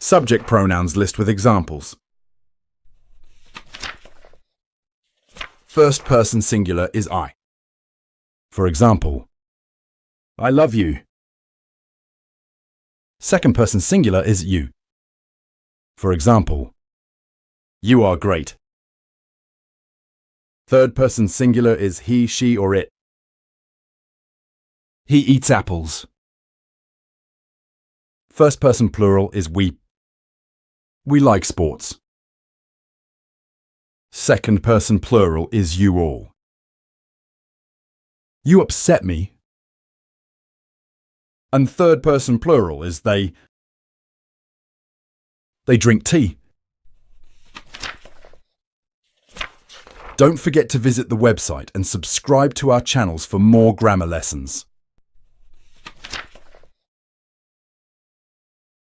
Subject pronouns list with examples. First person singular is I. For example, I love you. Second person singular is you. For example, you are great. Third person singular is he, she, or it. He eats apples. First person plural is we. We like sports. Second person plural is you all. You upset me. And third person plural is they. They drink tea. Don't forget to visit the website and subscribe to our channels for more grammar lessons.